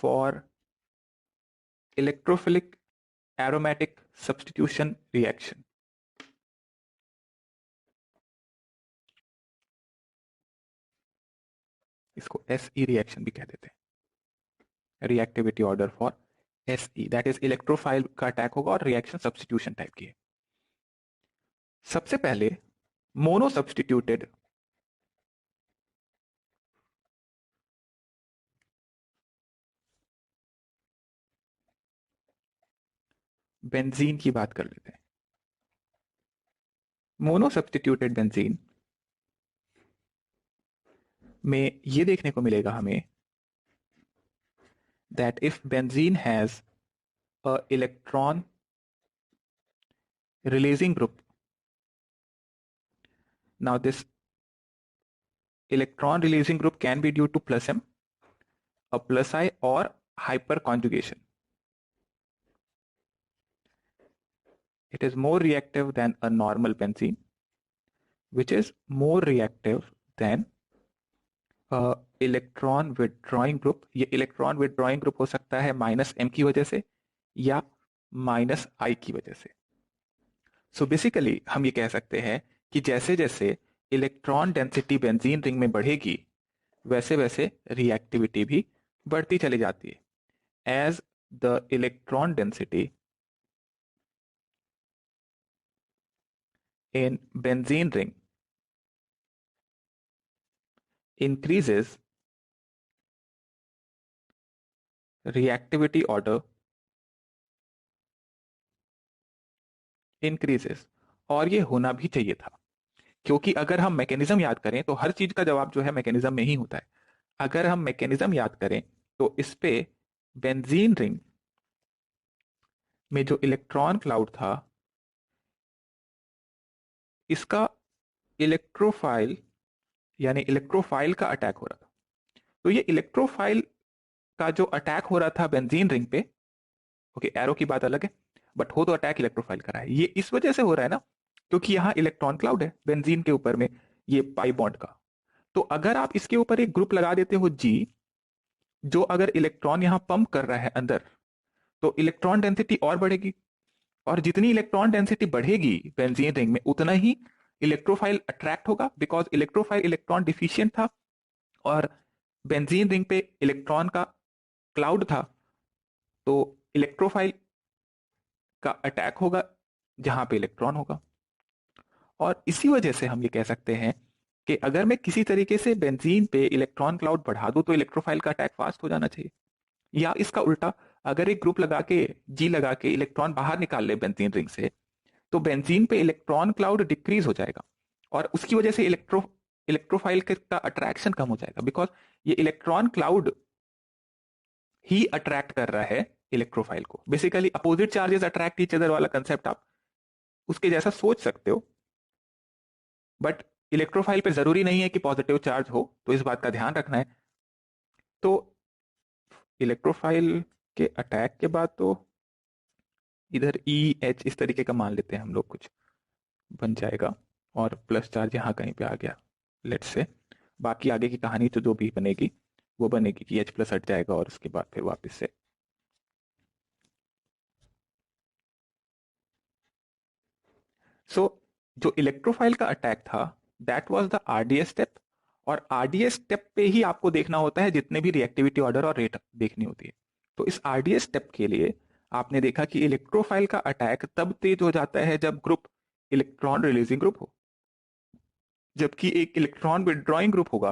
for electrophilic aromatic substitution reaction. इसको SE reaction भी कह देते हैं, reactivity order for SE, that is electrophile का अटैक होगा और रिएक्शन सब्स्टिट्यूशन टाइप की है। सबसे पहले मोनो सब्स्टिट्यूटेड बेंजीन की बात कर लेते हैं। मोनो सब्स्टिट्यूटेड बेंजीन में ये देखने को मिलेगा हमें that if benzene has a electron releasing group, now this electron releasing group can be due to plus M, a plus I, or hyperconjugation. It is more reactive than a normal benzene, which is more reactive than a electron withdrawing group. ये electron withdrawing group हो सकता है minus M की वजह से या minus I की वजह से। सो बेसिकली हम ये कह सकते हैं कि जैसे जैसे इलेक्ट्रॉन डेंसिटी बेंजीन रिंग में बढ़ेगी वैसे वैसे रिएक्टिविटी भी बढ़ती चली जाती है। As the electron density in benzene ring increases, reactivity order increases। और ये होना भी चाहिए था, क्योंकि अगर हम मैकेनिज्म याद करें तो हर चीज का जवाब जो है मैकेनिज्म में ही होता है। अगर हम मैकेनिज्म याद करें तो इस पे बेंजीन रिंग में जो इलेक्ट्रॉन क्लाउड था इसका इलेक्ट्रोफाइल यानी इलेक्ट्रोफाइल का अटैक हो रहा था। तो ये इलेक्ट्रोफाइल का जो अटैक हो रहा था बेंजीन रिंग पे, ओके एरो की बात अलग है, बट हो तो अटैक इलेक्ट्रोफाइल का रहा है। ये इस वजह से हो रहा है ना क्योंकि यहाँ इलेक्ट्रॉन क्लाउड है बेंजीन के ऊपर में, ये पाई बॉन्ड का। तो अगर आप इसके ऊपर एक ग्रुप लगा देते हो G, जो अगर इलेक्ट्रॉन यहाँ पंप कर रहा है अंदर, तो इलेक्ट्रॉन डेंसिटी और बढ़ेगी, और जितनी इलेक्ट्रॉन डेंसिटी बढ़ेगी बेंजीन रिंग में उतना ही इलेक्ट्रोफाइल अट्रैक्ट होगा, बिकॉज इलेक्ट्रोफाइल इलेक्ट्रॉन डिफिशियंट था और बेंजीन रिंग पे इलेक्ट्रॉन का क्लाउड था, तो इलेक्ट्रोफाइल का अटैक होगा जहां पे इलेक्ट्रॉन होगा। और इसी वजह से हम ये कह सकते हैं कि अगर मैं किसी तरीके से बेंजीन पे इलेक्ट्रॉन क्लाउड बढ़ा दूं तो इलेक्ट्रोफाइल का अटैक फास्ट हो जाना चाहिए। या इसका उल्टा, अगर एक ग्रुप लगा के G लगा के इलेक्ट्रॉन बाहर निकाल ले बेंजीन रिंग से, तो बेंजीन पे इलेक्ट्रॉन क्लाउड डिक्रीज हो जाएगा और उसकी वजह से इलेक्ट्रोफाइल का अट्रैक्शन कम हो जाएगा, बिकॉज ये इलेक्ट्रॉन क्लाउड ही अट्रैक्ट कर रहा है इलेक्ट्रोफाइल को। Basically opposite charges attract each other वाला कंसेप्ट आप उसके जैसा सोच सकते हो, बट इलेक्ट्रोफाइल पे जरूरी नहीं है कि पॉजिटिव चार्ज हो, तो इस बात का ध्यान रखना है। तो इलेक्ट्रोफाइल के अटैक के बाद तो इधर EH इस तरीके का मान लेते हैं हम लोग, कुछ बन जाएगा और प्लस चार्ज यहाँ कहीं पे आ गया लेट्स से। बाकी आगे की कहानी तो जो भी बनेगी वो बनेगी कि H प्लस हट जाएगा और उसके बाद फिर वापस से जो इलेक्ट्रोफाइल का अटैक था that was the RDS step, और RDS स्टेप पे ही आपको देखना होता है जितने भी रिएक्टिविटी ऑर्डर और रेट देखनी होती है। तो इस RDS स्टेप के लिए आपने देखा कि इलेक्ट्रोफाइल का अटैक तब तेज हो जाता है जब ग्रुप इलेक्ट्रॉन रिलीजिंग ग्रुप हो, जबकि एक इलेक्ट्रॉन विड्रॉइंग ग्रुप होगा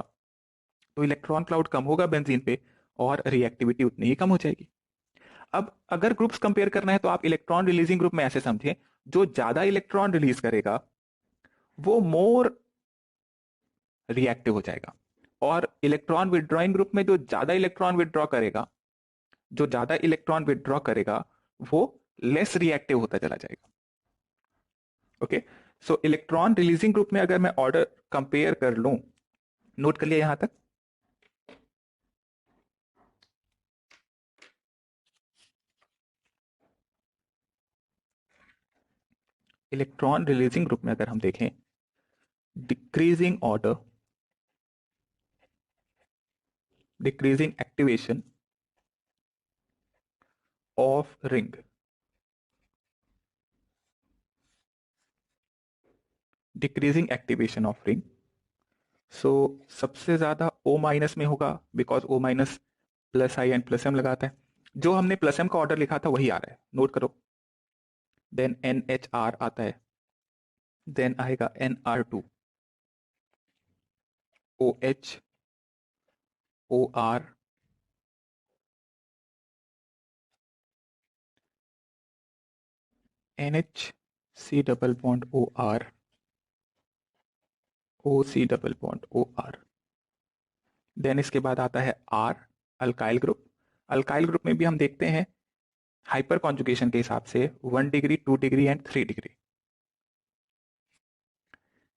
तो इलेक्ट्रॉन क्लाउड कम होगा बेंजीन पे और रिएक्टिविटी उतनी ही कम हो जाएगी। अब अगर ग्रुप्स कंपेयर करना है तो आप इलेक्ट्रॉन रिलीजिंग ग्रुप में ऐसे समझें, जो ज्यादा इलेक्ट्रॉन रिलीज करेगा वो मोर रिएक्टिव हो जाएगा, और इलेक्ट्रॉन विड्रॉइंग ग्रुप में जो ज्यादा इलेक्ट्रॉन विड्रॉ करेगा वो लेस रिएक्टिव होता चला जाएगा। ओके, सो इलेक्ट्रॉन रिलीजिंग ग्रुप में अगर मैं ऑर्डर कंपेयर कर लूं, नोट कर लिया यहां तक? इलेक्ट्रॉन रिलीजिंग ग्रुप में अगर हम देखें, decreasing order, decreasing activation, of ring, decreasing activation of ring. So सबसे ज्यादा O माइनस में होगा, because O minus plus I and plus M लगाता है। जो हमने प्लस एम का ऑर्डर लिखा था वही आ रहा है, नोट करो। देन NHR आता है, देन आएगा NR2, OH, OR, NH, C double bond OR, OC double bond OR। Then इसके बाद आता है R, alkyl group. Alkyl group में भी हम देखते हैं हाइपर कॉन्जुगेशन के हिसाब से 1 degree, 2 degree and 3 degree.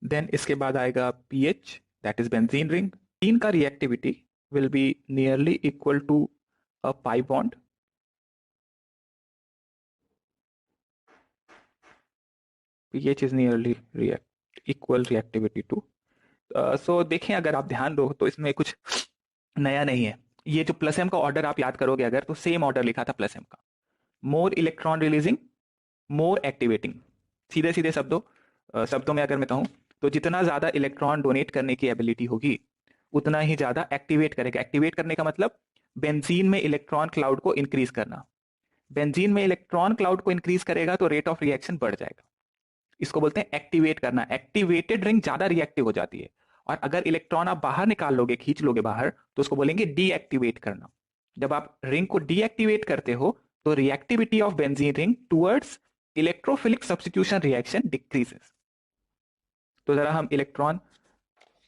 Then इसके बाद आएगा PH, that is benzene ring. तीन का reactivity will be nearly equal to a pi bond. PH is nearly equal reactivity two. So देखें, अगर आप ध्यान दो तो इसमें कुछ नया नहीं है। ये जो प्लस एम का ऑर्डर आप याद करोगे अगर, तो सेम ऑर्डर लिखा था प्लस एम का, मोर इलेक्ट्रॉन रिलीजिंग, मोर एक्टिवेटिंग। सीधे सीधे शब्दों में अगर मैं कहूं तो जितना ज्यादा इलेक्ट्रॉन डोनेट करने की एबिलिटी होगी उतना ही ज्यादा एक्टिवेट करेगा। एक्टिवेट करने का मतलब बेंजीन में इलेक्ट्रॉन क्लाउड को इंक्रीज करना। बेंजीन में इलेक्ट्रॉन क्लाउड को इंक्रीज करेगा तो रेट ऑफ रिएक्शन बढ़ जाएगा। इसको बोलते हैं एक्टिवेट करना। एक्टिवेटेड रिंग ज्यादा रिएक्टिव हो जाती है, और अगर इलेक्ट्रॉन आप बाहर निकाल लोगे, खींच लोगे बाहर, तो उसको बोलेंगे डीएक्टिवेट करना। जब आप रिंग को डीएक्टिवेट करते हो तो reactivity of benzene ring towards electrophilic substitution reaction decreases. तो जरा हम इलेक्ट्रॉन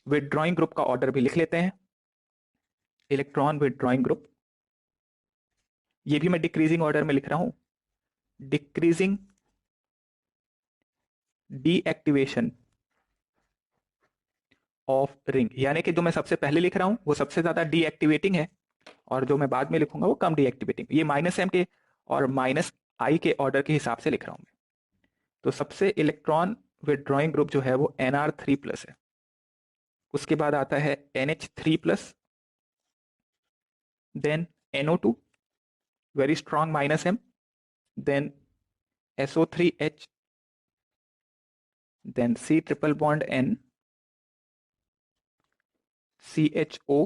विदड्रॉइंग ग्रुप का ऑर्डर भी लिख लेते हैं। इलेक्ट्रॉन विदड्रॉइंग ग्रुप, ये भी मैं डिक्रीजिंग ऑर्डर में लिख रहा हूं। डिक्रीजिंग डीएक्टिवेशन ऑफ रिंग, यानी कि जो मैं सबसे पहले लिख रहा हूं वो सबसे ज्यादा डीएक्टिवेटिंग है, और जो मैं बाद में लिखूंगा वो कम डीएक्टिवेटिंग। ये माइनस एम के और माइनस आई के ऑर्डर के हिसाब से लिख रहा हूं मैं। तो सबसे इलेक्ट्रॉन विदड्रॉइंग ग्रुप जो है वो NR3+ है। उसके बाद आता है NH3+, then NO2, very strong minus M, then SO3H, then C triple bond N, CHO,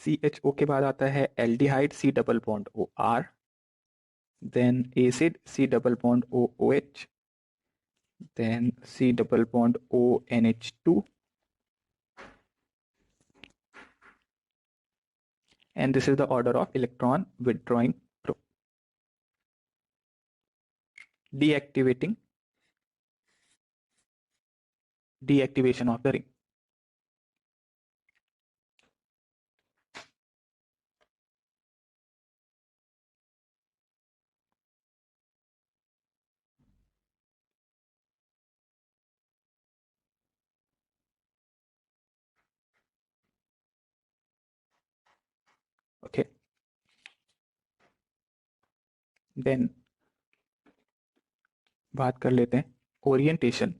CHO के बाद आता है aldehyde C double bond OR, then acid C double bond OOH, then C double bond ONH2, and this is the order of electron withdrawing group. Deactivation of the ring. Okay, then बात कर लेते हैं orientation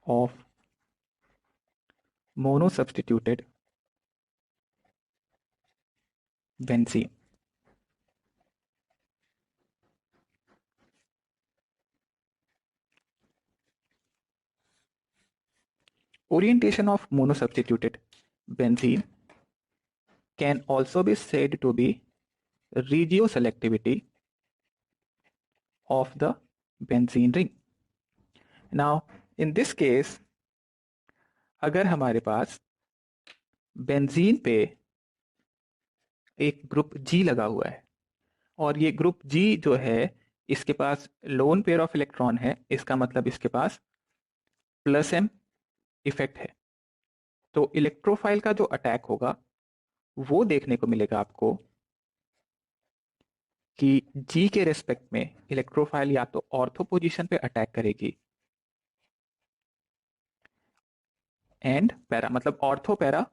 of monosubstituted benzene. Orientation of monosubstituted benzene can also be said to be regioselectivity of the benzene ring. Now, in this case, अगर हमारे पास benzene पे एक group G लगा हुआ है, और ये ग्रुप G जो है इसके पास लोन पेयर ऑफ इलेक्ट्रॉन है, इसका मतलब इसके पास प्लस एम इफेक्ट है, तो इलेक्ट्रोफाइल का जो अटैक होगा वो देखने को मिलेगा आपको कि G के रेस्पेक्ट में इलेक्ट्रोफाइल या तो ऑर्थो पोजीशन पे अटैक करेगी, एंड पैरा, मतलब ऑर्थो पैरा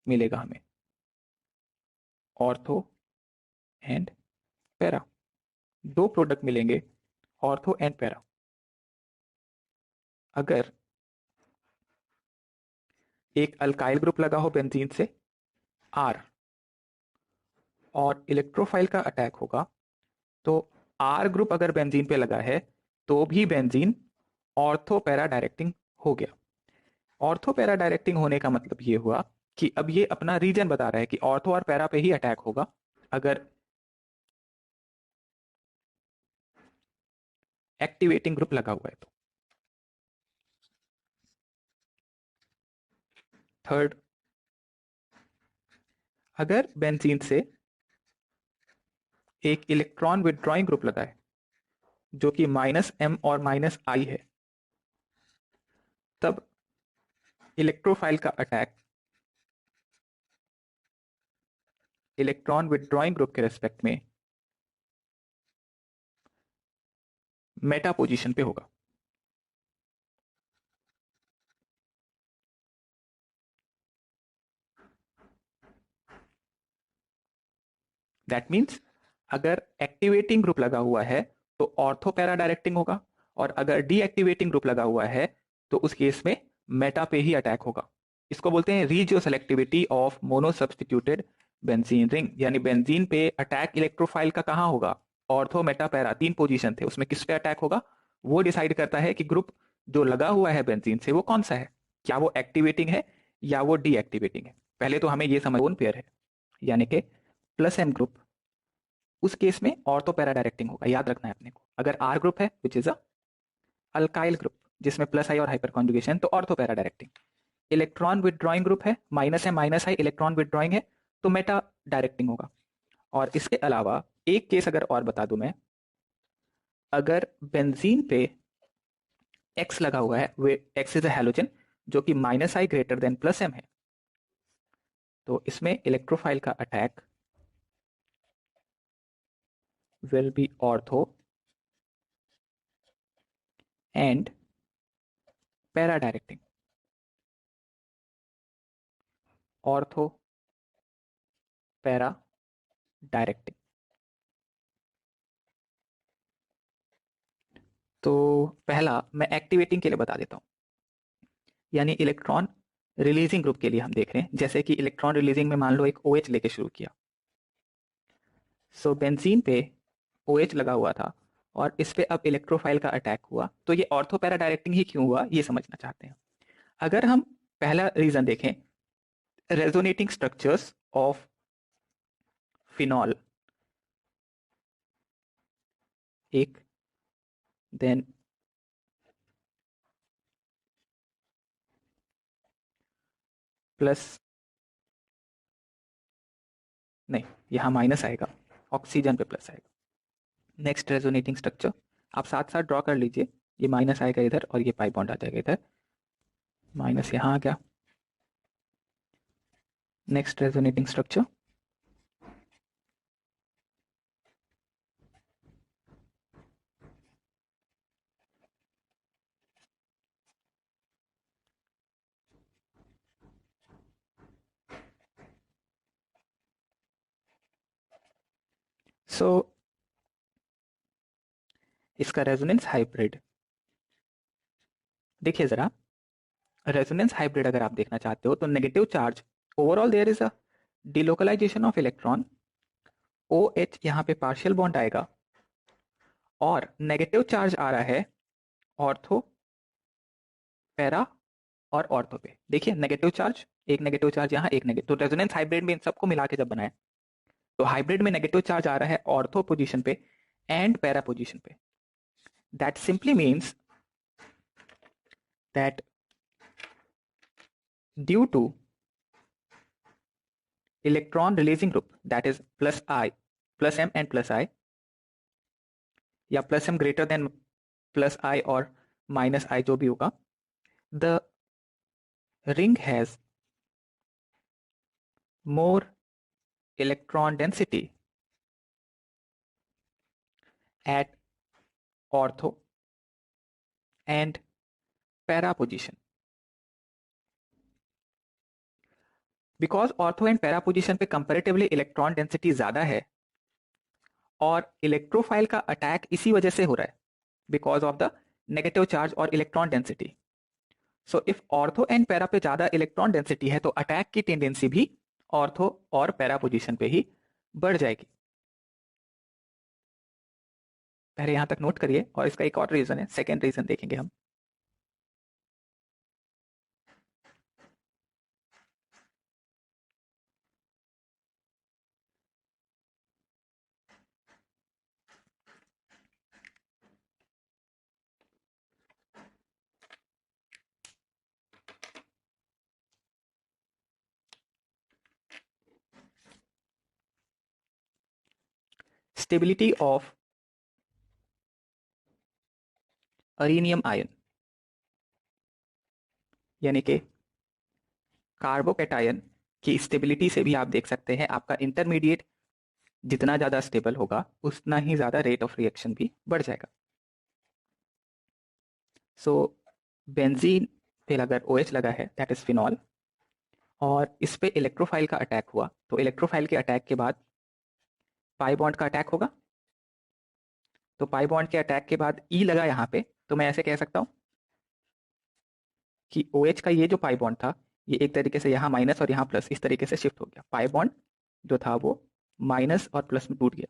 मिलेगा हमें, ऑर्थो एंड पैरा, दो प्रोडक्ट मिलेंगे, ऑर्थो एंड पैरा। अगर एक अल्काइल ग्रुप लगा हो बेंजीन से R और इलेक्ट्रोफाइल का अटैक होगा, तो R ग्रुप अगर बेंजीन पे लगा है तो भी बेंजीन ऑर्थो पैरा डायरेक्टिंग हो गया। ऑर्थो पैरा डायरेक्टिंग होने का मतलब ये हुआ कि अब ये अपना रीजन बता रहा है कि ऑर्थो और पैरा पे ही अटैक होगा अगर एक्टिवेटिंग ग्रुप लगा हुआ है तो। थर्ड, अगर बेंजीन से एक इलेक्ट्रॉन विथड्रॉइंग ग्रुप लगा है जो कि -m और -I है, तब इलेक्ट्रोफाइल का अटैक इलेक्ट्रॉन विथड्रॉइंग ग्रुप के रेस्पेक्ट में मेटा पोजीशन पे होगा। दैट मीन्स अगर एक्टिवेटिंग ग्रुप लगा हुआ है तो ऑर्थो पैरा डायरेक्टिंग होगा, और अगर डीएक्टिवेटिंग ग्रुप लगा हुआ है तो उस केस में मेटा पे ही अटैक होगा। इसको बोलते हैं regioselectivity of monosubstituted benzene ring, यानी बेंजीन पे अटैक इलेक्ट्रोफाइल का कहां होगा, ऑर्थो मेटा पैरा, 3 पोजीशन थे, उसमें किस पे अटैक होगा वो डिसाइड करता है कि ग्रुप जो लगा हुआ है बेंजीन से वो कौन सा है, क्या वो एक्टिवेटिंग है या वो डीएक्टिवेटिंग है। पहले तो हमें ये समझ लोन पेयर है, यानी कि प्लस एम ग्रुप, उस केस में ऑर्थो पैरा डायरेक्टिंग होगा, याद रखना है अपने को। अगर आर ग्रुप है which is a alkyl group जिसमें प्लस आई और हाइपर कॉन्जुगेशन, तो ortho para directing. Electron withdrawing group है, माइनस है माइनस आई, इलेक्ट्रॉन विदड्रॉइंग है, तो मेटा डायरेक्टिंग होगा। और इसके अलावा एक केस अगर और बता दूं मैं, अगर बेंजीन पे एक्स लगा हुआ है, वे एक्स इज अ हैलोजन जो कि माइनस आई ग्रेटर देन प्लस एम है, तो इसमें इलेक्ट्रोफाइल का attack will be ortho and para directing. Ortho para directing. तो पहला मैं एक्टिवेटिंग के लिए बता देता हूं, यानी इलेक्ट्रॉन रिलीजिंग ग्रुप के लिए हम देख रहे हैं, जैसे कि इलेक्ट्रॉन रिलीजिंग में मान लो एक OH लेके शुरू किया, सो बेंजीन पे OH लगा हुआ था और इस पे अब इलेक्ट्रोफाइल का अटैक हुआ, तो ये ऑर्थो पैरा डायरेक्टिंग ही क्यों हुआ ये समझना चाहते हैं। अगर हम पहला रीजन देखें, रेजोनेटिंग स्ट्रक्चर्स ऑफ फिनॉल, एक, देन प्लस, नहीं यहाँ माइनस आएगा, ऑक्सीजन पे प्लस आएगा। नेक्स्ट रेजोनेटिंग स्ट्रक्चर आप साथ साथ ड्रॉ कर लीजिए, ये माइनस आएगा इधर और ये पाई बॉन्ड आ जाएगा इधर, माइनस यहाँ आ गया। नेक्स्ट रेजोनेटिंग स्ट्रक्चर, सो इसका रेजोनेंस हाइब्रिड देखिए जरा। रेजोनेंस हाइब्रिड अगर आप देखना चाहते हो तो negative charge, overall there is a delocalization of electron, OH यहाँ पे पार्शियल बॉन्ड आएगा और नेगेटिव चार्ज आ रहा है ऑर्थो पैरा और ऑर्थो पे। देखिए नेगेटिव चार्ज, एक नेगेटिव चार्ज यहाँ, एक नेगेटिव, तो रेजोनेंस हाइब्रिड में इन सबको मिला के जब बनाए तो हाइब्रिड में नेगेटिव चार्ज आ रहा है ऑर्थो पोजीशन पे एंड पैरा पोजीशन पे। That simply means that due to electron releasing group that is plus I, plus M and plus I, या plus M greater than plus I और minus I जो भी होगा, the ring has more electron density at ortho and para position. Because ortho and para position पे comparatively electron density ज्यादा है और electrophile का अटैक इसी वजह से हो रहा है, because of the negative charge और electron density. So if ortho and para पे ज्यादा इलेक्ट्रॉन डेंसिटी है तो अटैक की टेंडेंसी भी ऑर्थो और पैरा पोजीशन पे ही बढ़ जाएगी। पहले यहां तक नोट करिए, और इसका एक और रीजन है, सेकेंड रीजन देखेंगे हम। स्टेबिलिटी ऑफ अरेनियम आयन, यानी कि कार्बोकैटायन की स्टेबिलिटी से भी आप देख सकते हैं आपका इंटरमीडिएट जितना ज्यादा स्टेबल होगा उतना ही ज्यादा रेट ऑफ रिएक्शन भी बढ़ जाएगा। सो बेंजीन पे अगर OH लगा है, दैट इज फिनॉल, और इस पे इलेक्ट्रोफाइल का अटैक हुआ, तो इलेक्ट्रोफाइल के अटैक के बाद पाई बॉन्ड का अटैक होगा। तो पाई बॉन्ड के अटैक के बाद ई लगा यहाँ पे, तो मैं ऐसे कह सकता हूँ कि OH का ये जो पाई बॉन्ड था, ये एक तरीके से यहाँ माइनस और यहाँ प्लस इस तरीके से शिफ्ट हो गया। पाई बॉन्ड जो था वो माइनस और प्लस में टूट गया।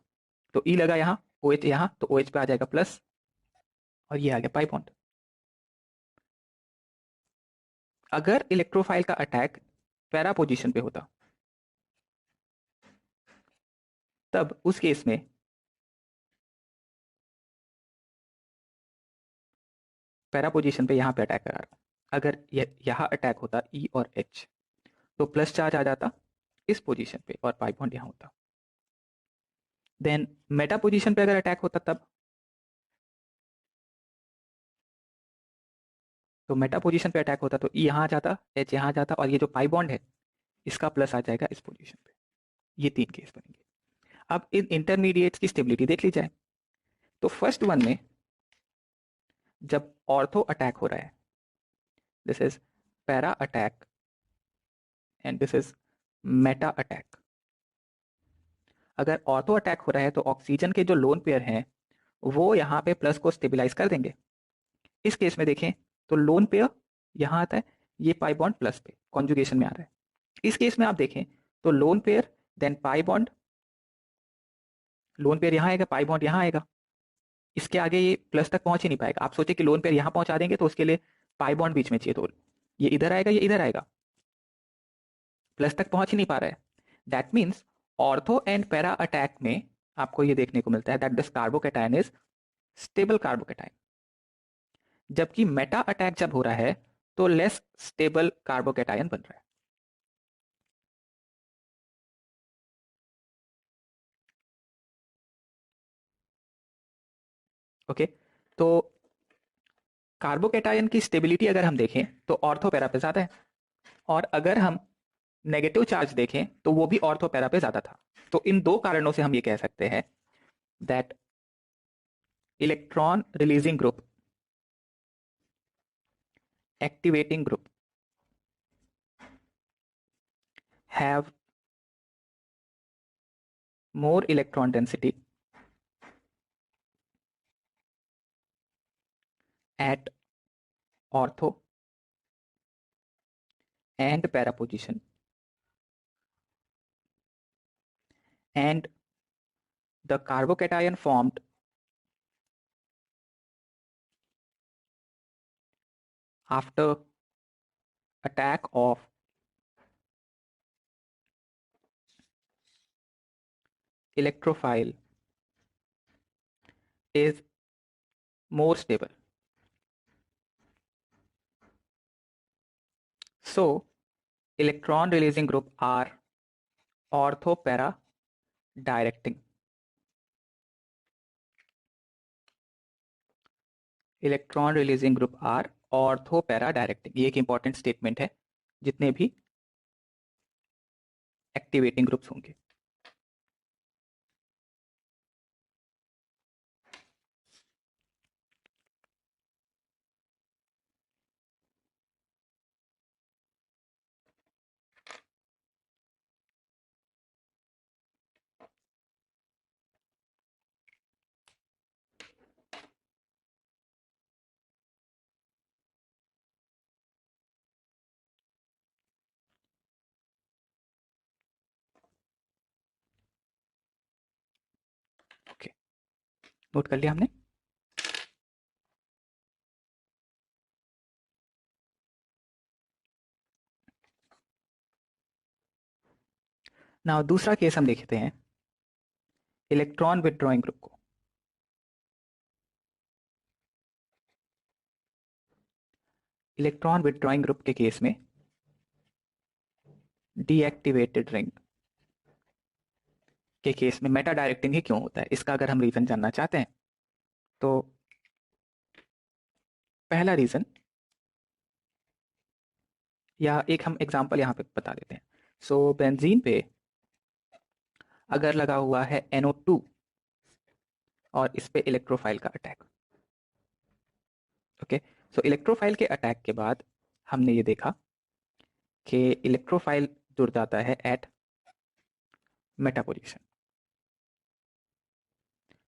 तो ई लगा यहाँ, OH यहाँ, तो OH पे आ जाएगा प्लस, और ये आ गया पाई बॉन्ड। अगर इलेक्ट्रोफाइल का अटैक पैरा पोजीशन पे होता, तब उस केस में पैरा पोजीशन पे यहाँ पे अटैक करा रहा हूँ, अगर यहाँ अटैक होता ई और एच, तो प्लस चार्ज आ जाता इस पोजीशन पे और पाई बॉन्ड यहाँ होता। देन मेटा पोजीशन पे अगर अटैक होता तब, तो मेटा पोजीशन पे अटैक होता तो ई यहाँ आ जाता, एच यहाँ आ जाता, और ये जो पाई बॉन्ड है इसका प्लस आ जाएगा इस पोजीशन पे। ये 3 केस बनेंगे। अब इन इंटरमीडिएट्स की स्टेबिलिटी देख ली जाए। तो फर्स्ट वन में जब ऑर्थो अटैक हो रहा है, this is para attack and this is Meta attack. अगर ऑर्थो अटैक हो रहा है तो ऑक्सीजन के जो लोन पेयर हैं वो यहाँ पे प्लस को स्टेबिलाईज कर देंगे। इस केस में देखें तो लोन पेयर यहाँ आता है, ये पाई बॉन्ड प्लस पे कॉन्जुगेशन में आ रहा है। इस केस में आप देखें तो lone pair then pi bond, lone pair यहाँ आएगा, पाई बॉन्ड यहाँ आएगा, इसके आगे ये प्लस तक पहुंच ही नहीं पाएगा। आप सोचे कि लोन पेयर यहाँ पहुंचा देंगे तो उसके लिए पाई बॉन्ड बीच में चाहिए, तो ये इधर आएगा, ये इधर आएगा, प्लस तक पहुंच ही नहीं पा रहा है। That means ortho and para attack में आपको ये देखने को मिलता है that this carbocation is stable carbocation, जबकि मेटा अटैक जब हो रहा है तो लेस स्टेबल कार्बोकैटायन बन रहा है। ओके, तो कार्बोकैटायन की स्टेबिलिटी अगर हम देखें तो ऑर्थो पैरा पे ज्यादा है, और अगर हम नेगेटिव चार्ज देखें तो वो भी ऑर्थो पैरा पे ज्यादा था। तो इन दो कारणों से हम ये कह सकते हैं that electron releasing group, activating group have more electron density at ortho and para position, and the carbocation formed after attack of electrophile is more stable. So electron releasing group are ortho para directing. Electron releasing group are ortho para directing, ये एक important statement है जितने भी activating groups होंगे। Note कर लिया हमने। ना दूसरा केस हम देखते हैं इलेक्ट्रॉन विथड्रॉइंग ग्रुप को। इलेक्ट्रॉन विथड्रॉइंग ग्रुप के केस में डीएक्टिवेटेड रिंग के केस में मेटा डायरेक्टिंग ही क्यों होता है, इसका अगर हम रीजन जानना चाहते हैं तो पहला रीजन, या एक हम एग्जांपल यहां पे बता देते हैं। सो बेंजीन पे अगर लगा हुआ है NO2 और इस पे इलेक्ट्रोफाइल का अटैक। ओके, सो इलेक्ट्रोफाइल के अटैक के बाद हमने ये देखा कि इलेक्ट्रोफाइल जुड़ जाता है at meta position.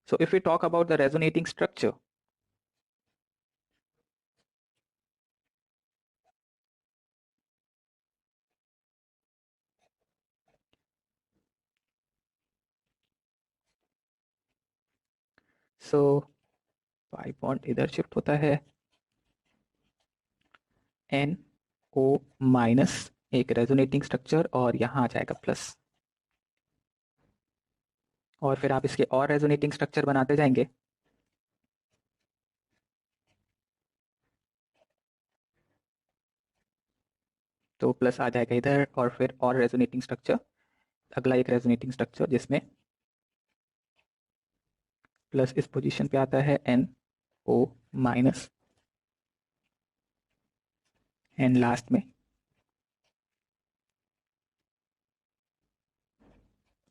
So if we talk about the resonating structure, so pi bond इधर शिफ्ट होता है, NO माइनस एक रेजोनेटिंग स्ट्रक्चर और यहां आ जाएगा प्लस, और फिर आप इसके और रेजोनेटिंग स्ट्रक्चर बनाते जाएंगे। तो प्लस आ जाएगा इधर और फिर और रेजोनेटिंग स्ट्रक्चर, अगला एक रेजोनेटिंग स्ट्रक्चर जिसमें प्लस इस पोजीशन पे आता है NO माइनस, एंड लास्ट में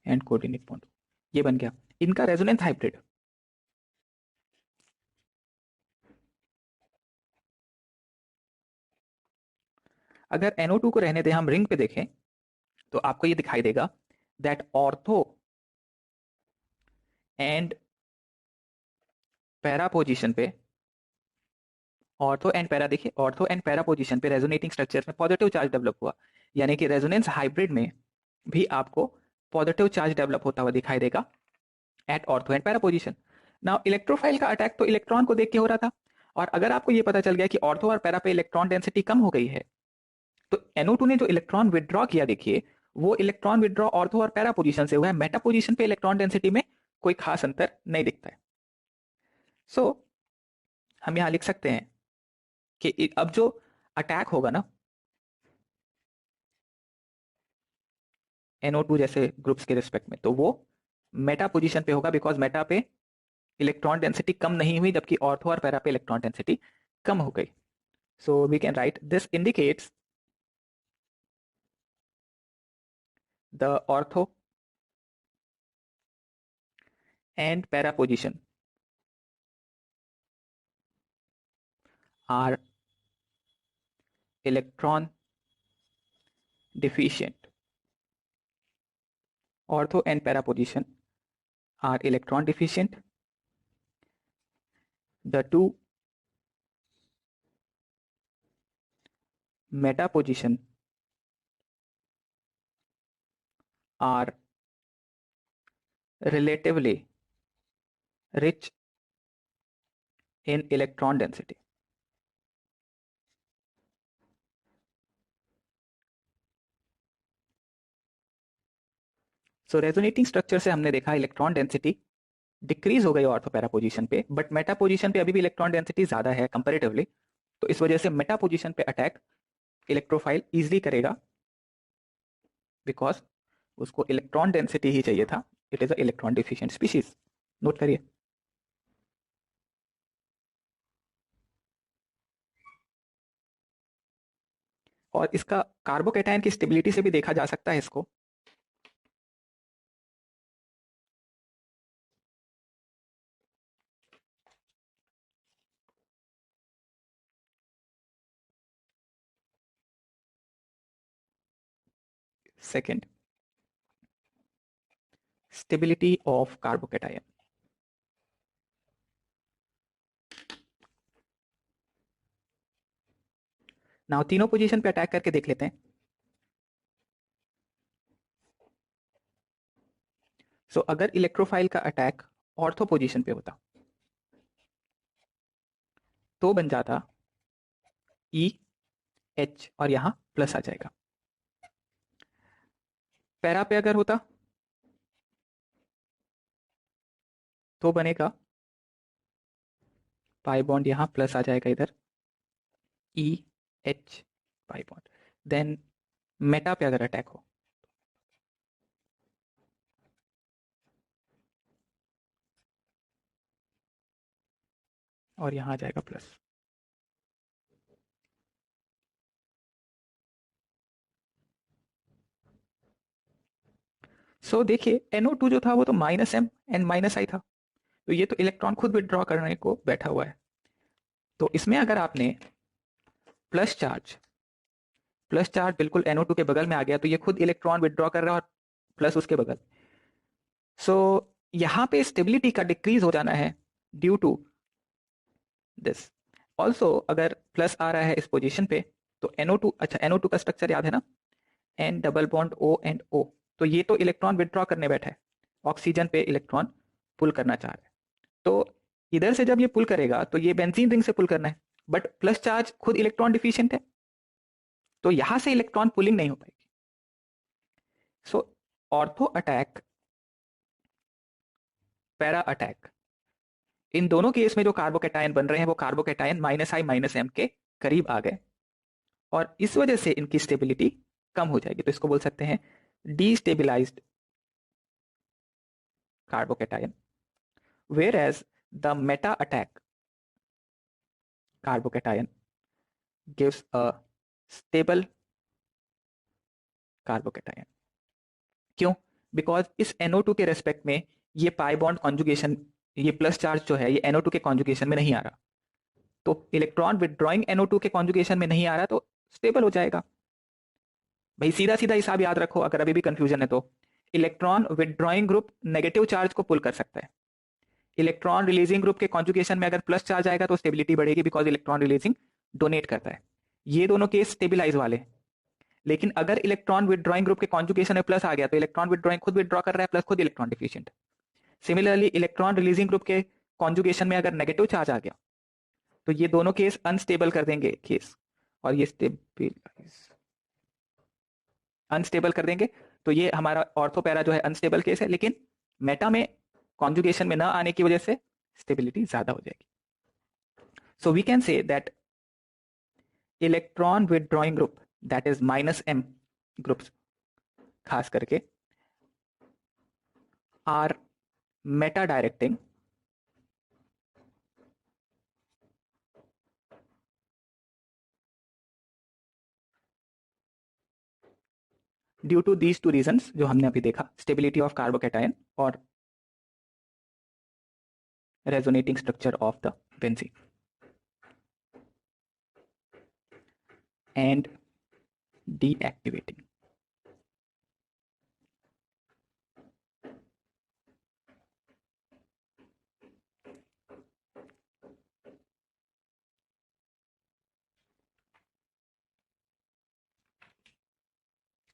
एंड कोऑर्डिनेट बॉन्ड। ये बन गया इनका रेजोनेंस हाइब्रिड। अगर NO2 को रहने दें, हम रिंग पे देखें तो आपको ये दिखाई देगा that ortho and para position पे, ऑर्थो एंड पैरा देखिए, ऑर्थो एंड पैरा पोजीशन पे रेजोनेटिंग स्ट्रक्चर्स में पॉजिटिव चार्ज डेवलप हुआ, यानी कि रेजोनेंस हाइब्रिड में भी आपको पॉजिटिव चार्ज डेवलप होता हुआ दिखाई देगा at ortho and para position. Now electrophile का अटैक तो इलेक्ट्रॉन को देख के हो रहा था, और अगर आपको ये पता चल गया कि ऑर्थो और पैरा पे इलेक्ट्रॉन डेंसिटी कम हो गई है, तो NO2 ने जो इलेक्ट्रॉन विदड्रॉ किया, देखिए वो इलेक्ट्रॉन विदड्रॉ ऑर्थो और पैरा पोजीशन से हुआ है, मेटा पोजीशन पे इलेक्ट्रॉन डेंसिटी में कोई खास अंतर नहीं दिखता है। सो हम यहां लिख सकते हैं कि अब जो अटैक होगा ना NO2 जैसे ग्रुप्स के रिस्पेक्ट में, तो वो मेटा पोजीशन पे होगा, बिकॉज मेटा पे इलेक्ट्रॉन डेंसिटी कम नहीं हुई, जबकि ऑर्थो और पैरा पे इलेक्ट्रॉन डेंसिटी कम हो गई। So we can write this indicates the ortho and para position are electron deficient. Ortho and para position are electron deficient. The two meta position are relatively rich in electron density. So resonating structure से हमने देखा electron density decrease हो गई ortho para position पे, but Meta position पे अभी भी electron density ज्यादा है कंपैरेटिवली, तो इस वजह से मेटा पोजीशन पे अटैक इलेक्ट्रोफाइल इजीली करेगा, बिकॉज उसको इलेक्ट्रॉन डेंसिटी ही चाहिए था। It is a electron deficient species. Note करिए। और इसका कार्बोकैटायन की स्टेबिलिटी से भी देखा जा सकता है इसको। Second, stability of carbocation. Now तीनों पोजीशन पे अटैक करके देख लेते हैं। सो अगर इलेक्ट्रोफाइल का अटैक ऑर्थो पोजीशन पे होता, तो बन जाता ई एच और यहां प्लस आ जाएगा। पैरा पे अगर होता तो बनेगा पाई बॉन्ड, यहां प्लस आ जाएगा इधर E H pi bond. Then meta पे अगर अटैक हो और यहां आ जाएगा प्लस। सो देखिए NO2 जो था वो तो -m एंड -i था, तो ये तो इलेक्ट्रॉन खुद विड्रॉ करने को बैठा हुआ है। तो इसमें अगर आपने प्लस चार्ज बिल्कुल NO2 के बगल में आ गया तो ये खुद इलेक्ट्रॉन विड्रॉ कर रहा है और प्लस उसके बगल। सो यहां पे स्टेबिलिटी का डिक्रीज हो जाना है ड्यू टू दिस। ऑल्सो अगर प्लस आ रहा है इस पोजीशन पे तो NO2, अच्छा NO2 का स्ट्रक्चर याद है ना, N double bond O and O, तो ये तो इलेक्ट्रॉन विड्रॉ करने बैठा है, ऑक्सीजन पे इलेक्ट्रॉन पुल करना चाह रहा है। तो इधर से जब ये पुल करेगा तो ये बेंजीन रिंग से पुल करना है, बट प्लस चार्ज खुद इलेक्ट्रॉन डिफिशिएंट है, तो यहां से इलेक्ट्रॉन पुलिंग नहीं हो पाएगी। सो ऑर्थो अटैक, पैरा अटैक, इन दोनों केस में जो कार्बोकैटायन बन रहे हैं वो कार्बोकैटायन -i -m के करीब आ गए और इस वजह से इनकी स्टेबिलिटी कम हो जाएगी। तो इसको बोल सकते हैं destabilised carbocation. Whereas the meta attack carbocation gives a stable carbocation. क्यों? बिकॉज इस NO2 के रेस्पेक्ट में ये पाई बॉन्ड कॉन्जुगेशन, ये प्लस चार्ज जो है ये NO2 के कॉन्जुगेशन में नहीं आ रहा, तो इलेक्ट्रॉन विदड्रॉइंग NO2 के कॉन्जुगेशन में नहीं आ रहा तो स्टेबल हो जाएगा। भाई सीधा सीधा हिसाब याद रखो, अगर अभी भी कंफ्यूजन है तो electron withdrawing group negative charge को पुल कर सकता है, इलेक्ट्रॉन रिलीजिंग ग्रुप के कॉन्जुगेशन में अगर प्लस चार्ज आएगा तो स्टेबिलिटी बढ़ेगी बिकॉज इलेक्ट्रॉन रिलीजिंग डोनेट करता है। ये दोनों केस स्टेबिलाइज वाले। लेकिन अगर इलेक्ट्रॉन विदड्रॉइंग ग्रुप के कॉन्जुगेशन में प्लस आ गया तो इलेक्ट्रॉन विदड्रॉइंग खुद विदड्रॉ कर रहा है, प्लस खुद electron deficient. Similarly electron releasing group के कॉन्जुगेशन में अगर नेगेटिव चार्ज आ गया तो ये दोनों केस अनस्टेबल कर देंगे केस, और ये अनस्टेबल कर देंगे। तो ये हमारा ऑर्थोपैरा जो है अनस्टेबल केस है, लेकिन मेटा में कॉन्जुगेशन में ना आने की वजह से स्टेबिलिटी ज्यादा हो जाएगी। So we can say that electron withdrawing group that is -m groups खास करके are meta directing due to these two reasons जो हमने अभी देखा, स्टेबिलिटी ऑफ कार्बोकैटायन और resonating structure of the benzene and deactivating.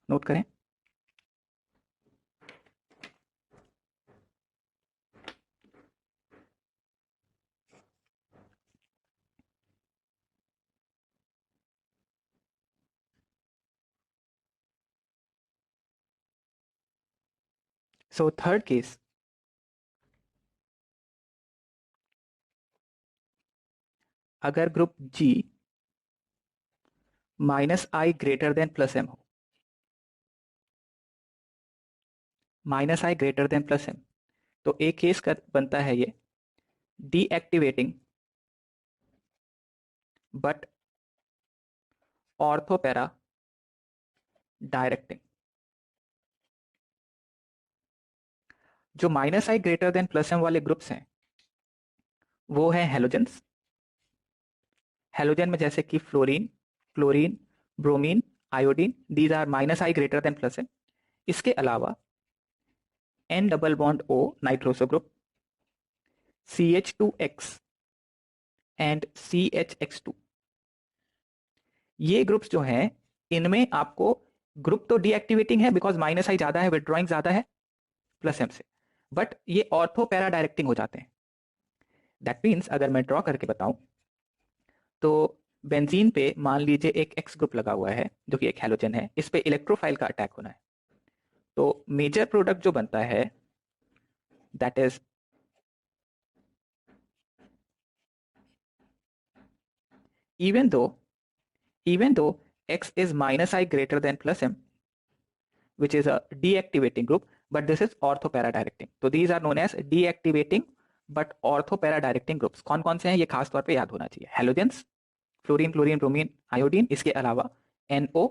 Note करें। So third case, अगर group G -i greater than +m हो, -i ग्रेटर देन +m, तो एक केस का बनता है ये डीएक्टिवेटिंग बट ऑर्थोपैरा डायरेक्टिंग। जो -i ग्रेटर देन +m वाले ग्रुप्स हैं वो हैं हेलोजेंस। हेलोजन में जैसे कि fluorine, chlorine, bromine, iodine, these are -i greater than +m। इसके अलावा N double bond O nitroso group, CH2X and CHX2, ये ग्रुप्स जो हैं इनमें आपको ग्रुप तो डीएक्टिवेटिंग है बिकॉज -i ज्यादा है, विड्रॉइंग ज्यादा है +m से, बट ये ऑर्थो पैरा डायरेक्टिंग हो जाते हैं। दैट मीन्स अगर मैं ड्रॉ करके बताऊं तो बेंजीन पे मान लीजिए एक एक्स ग्रुप लगा हुआ है जो कि एक हैलोजन है, इस पे इलेक्ट्रोफाइल का अटैक होना है। तो मेजर प्रोडक्ट जो बनता है that is even though even though x is minus I greater than plus m, which is a deactivating group, but this is orthopara directing. So these are known as deactivating but orthopara directing groups. कौन कौन से हैं ये खास तौर पे याद होना चाहिए। Halogens, fluorine, chlorine, bromine, iodine, इसके अलावा NO,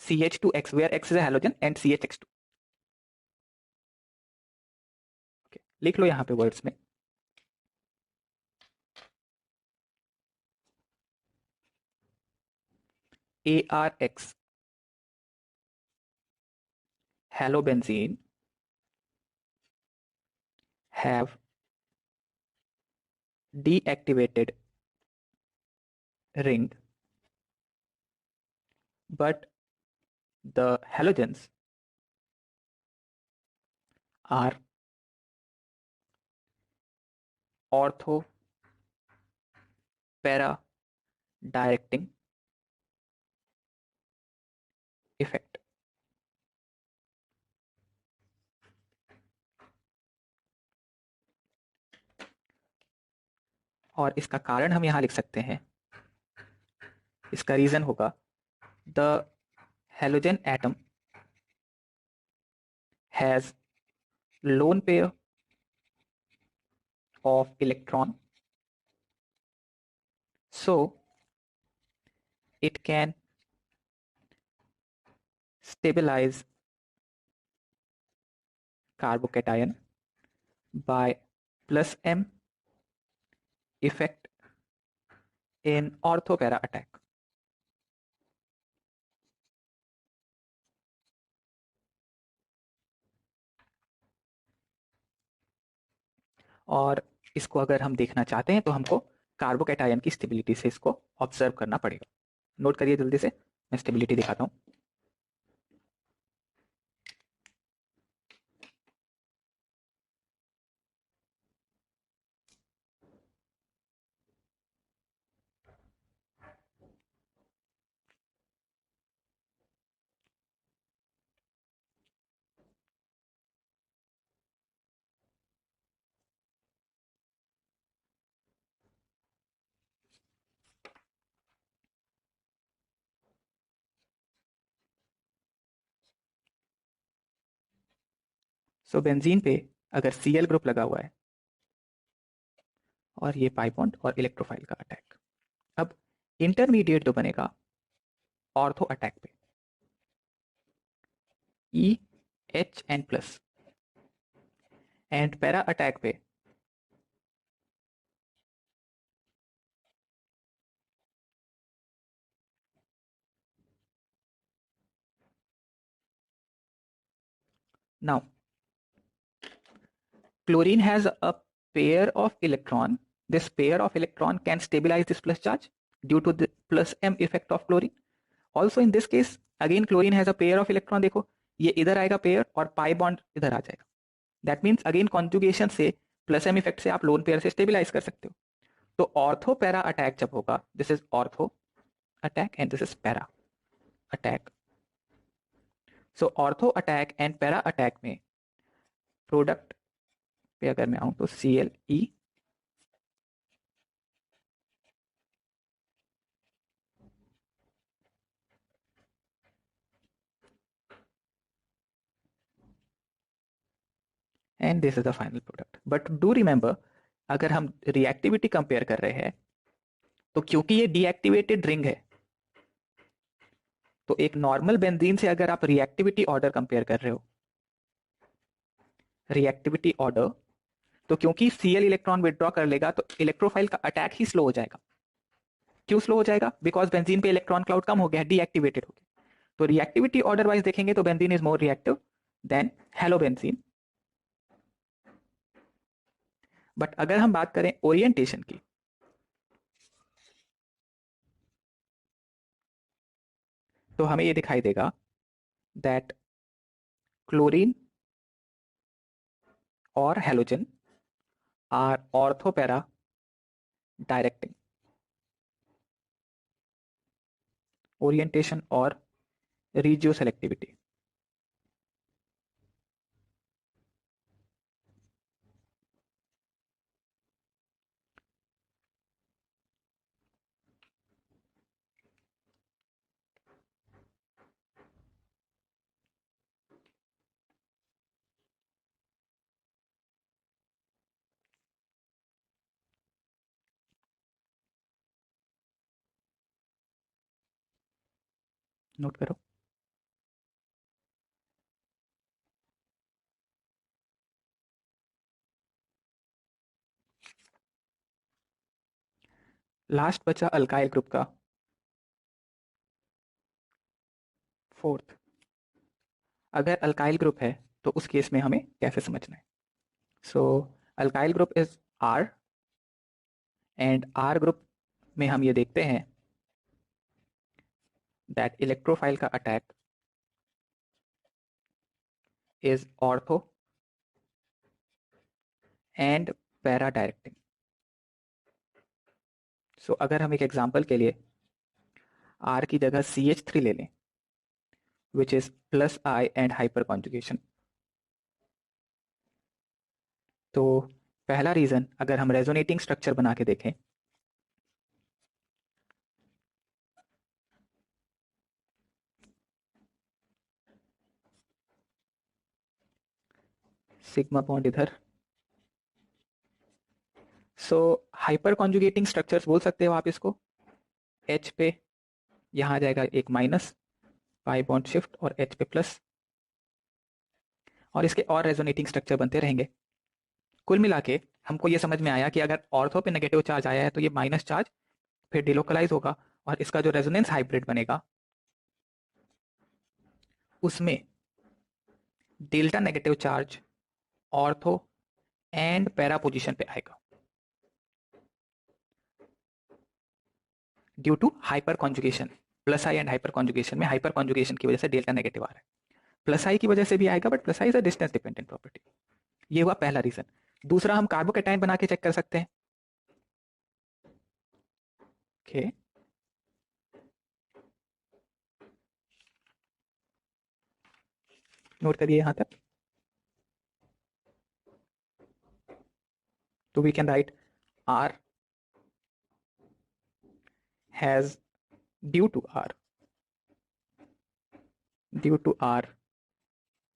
CH2X, where X is a halogen and CHX2. okay. लिख लो यहाँ पे वर्ड्स में ARX, halobenzene have deactivated ring, but the halogens are ortho para directing effect. और इसका कारण हम यहां लिख सकते हैं, इसका रीजन होगा the halogen atom has lone pair of electron, so it can stabilize carbocation by plus M effect in orthopara attack. और इसको अगर हम देखना चाहते हैं तो हमको कार्बोकैटायन की स्टेबिलिटी से इसको ऑब्जर्व करना पड़ेगा। नोट करिए जल्दी से, मैं स्टेबिलिटी दिखाता हूं। सो बेंजीन पे अगर Cl ग्रुप लगा हुआ है और ये पाई बॉन्ड और इलेक्ट्रोफाइल का अटैक, अब इंटरमीडिएट जो बनेगा ऑर्थो अटैक पे EHN plus, and para attack पे now chlorine has a pair of electron. This pair of electron can stabilize this plus charge due to the plus M effect of chlorine. Also in this case again chlorine has a pair of electron, देखो ये इधर आएगा pair और pi bond इधर आ जाएगा। That means again conjugation से plus M effect से आप लोन पेयर से स्टेबिलाईज कर सकते हो। तो ऑर्थो पैरा अटैक जब होगा, this is ortho attack and this is para attack. So ortho attack and para attack में प्रोडक्ट पे अगर मैं आऊं तो ClE and this is the final product. But do remember अगर हम रिएक्टिविटी कंपेयर कर रहे हैं तो क्योंकि ये डीएक्टिवेटेड रिंग है, तो एक नॉर्मल बेंजीन से अगर आप रिएक्टिविटी ऑर्डर कंपेयर कर रहे हो, रिएक्टिविटी ऑर्डर, तो क्योंकि Cl इलेक्ट्रॉन विदड्रॉ कर लेगा तो इलेक्ट्रोफाइल का अटैक ही स्लो हो जाएगा। क्यों स्लो हो जाएगा? बिकॉज बेंजीन पे इलेक्ट्रॉन क्लाउड कम हो गया, डीएक्टिवेटेड हो गया। तो रिएक्टिविटी ऑर्डर वाइज देखेंगे तो benzene is more reactive than halobenzene. But अगर हम बात करें ओरिएंटेशन की, तो हमें ये दिखाई देगा दैट क्लोरीन और halogen are ortho para directing. Orientation और रिजियो सेलेक्टिविटी। नोट करो। लास्ट बचा अल्काइल ग्रुप का फोर्थ। अगर अल्काइल ग्रुप है तो उस केस में हमें कैसे समझना है? So alkyl group is R, and R group में हम ये देखते हैं दैट इलेक्ट्रोफाइल का attack is ortho and para directing. So अगर हम एक एग्जांपल के लिए आर की जगह CH3 ले लें, which is plus I and hyper conjugation, तो पहला रीजन अगर हम रेजोनेटिंग स्ट्रक्चर बना के देखें, सिग्मा बॉन्ड इधर, सो हाइपर कॉन्जुगेटिंग स्ट्रक्चर्स बोल सकते हो आप इसको। H पे यहां आ जाएगा एक माइनस, पाई बॉन्ड शिफ्ट और H पे प्लस, और इसके और रेजोनेटिंग स्ट्रक्चर बनते रहेंगे। कुल मिला के हमको ये समझ में आया कि अगर ऑर्थो पे नेगेटिव चार्ज आया है तो ये माइनस चार्ज फिर डिलोकलाइज होगा, और इसका जो रेजोनेंस हाइब्रिड बनेगा उसमें delta negative charge ortho and para position पे आएगा due to hyper conjugation. Plus I and hyper conjugation में हाइपर कॉन्जुगेशन की वजह से डेल्टा नेगेटिव आ रहा है। प्लस आई की वजह से भी आएगा, but plus I is a distance dependent property. ये हुआ पहला रीजन। दूसरा, हम कार्बोकेटाइन बना के चेक कर सकते हैं। ओके, नोट करिए यहां तक। तो we can write R has due to R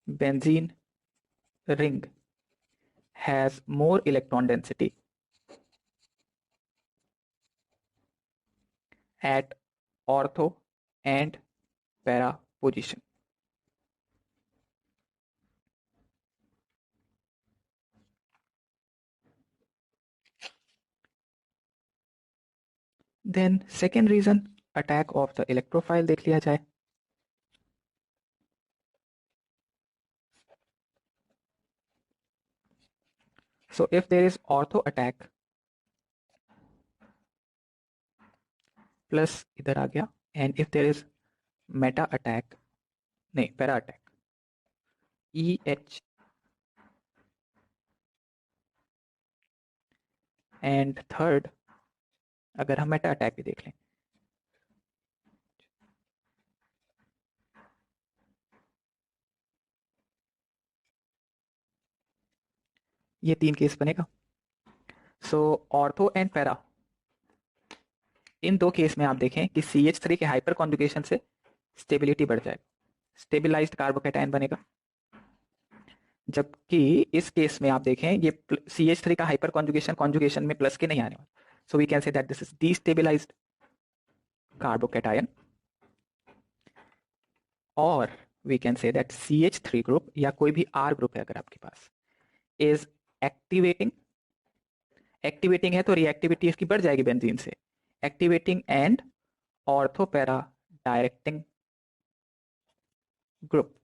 benzene ring has more electron density at ortho and para position. Then second reason, attack of the electrophile देख लिया जाए। So if there is ortho attack plus इधर आ गया, and if there is meta attack, नहीं para attack, EH and third, अगर हम Meta attack भी देख लें, ये तीन केस बनेगा। सो ऑर्थो एंड पैरा, इन दो केस में आप देखें कि CH3 के हाइपर कॉन्जुगेशन से स्टेबिलिटी बढ़ जाएगा, स्टेबिलाइज्ड कार्बोकेटाइन बनेगा। जबकि इस केस में आप देखें ये CH3 का हाइपर कॉन्जुगेशन में प्लस के नहीं आने वाला, so we can say that this is destabilised carbocation, और we can say that CH3 group या कोई भी R ग्रुप है अगर आपके पास इज एक्टिवेटिंग, एक्टिवेटिंग है तो रिएक्टिविटी इसकी बढ़ जाएगी बेंजीन से, activating and ortho para directing group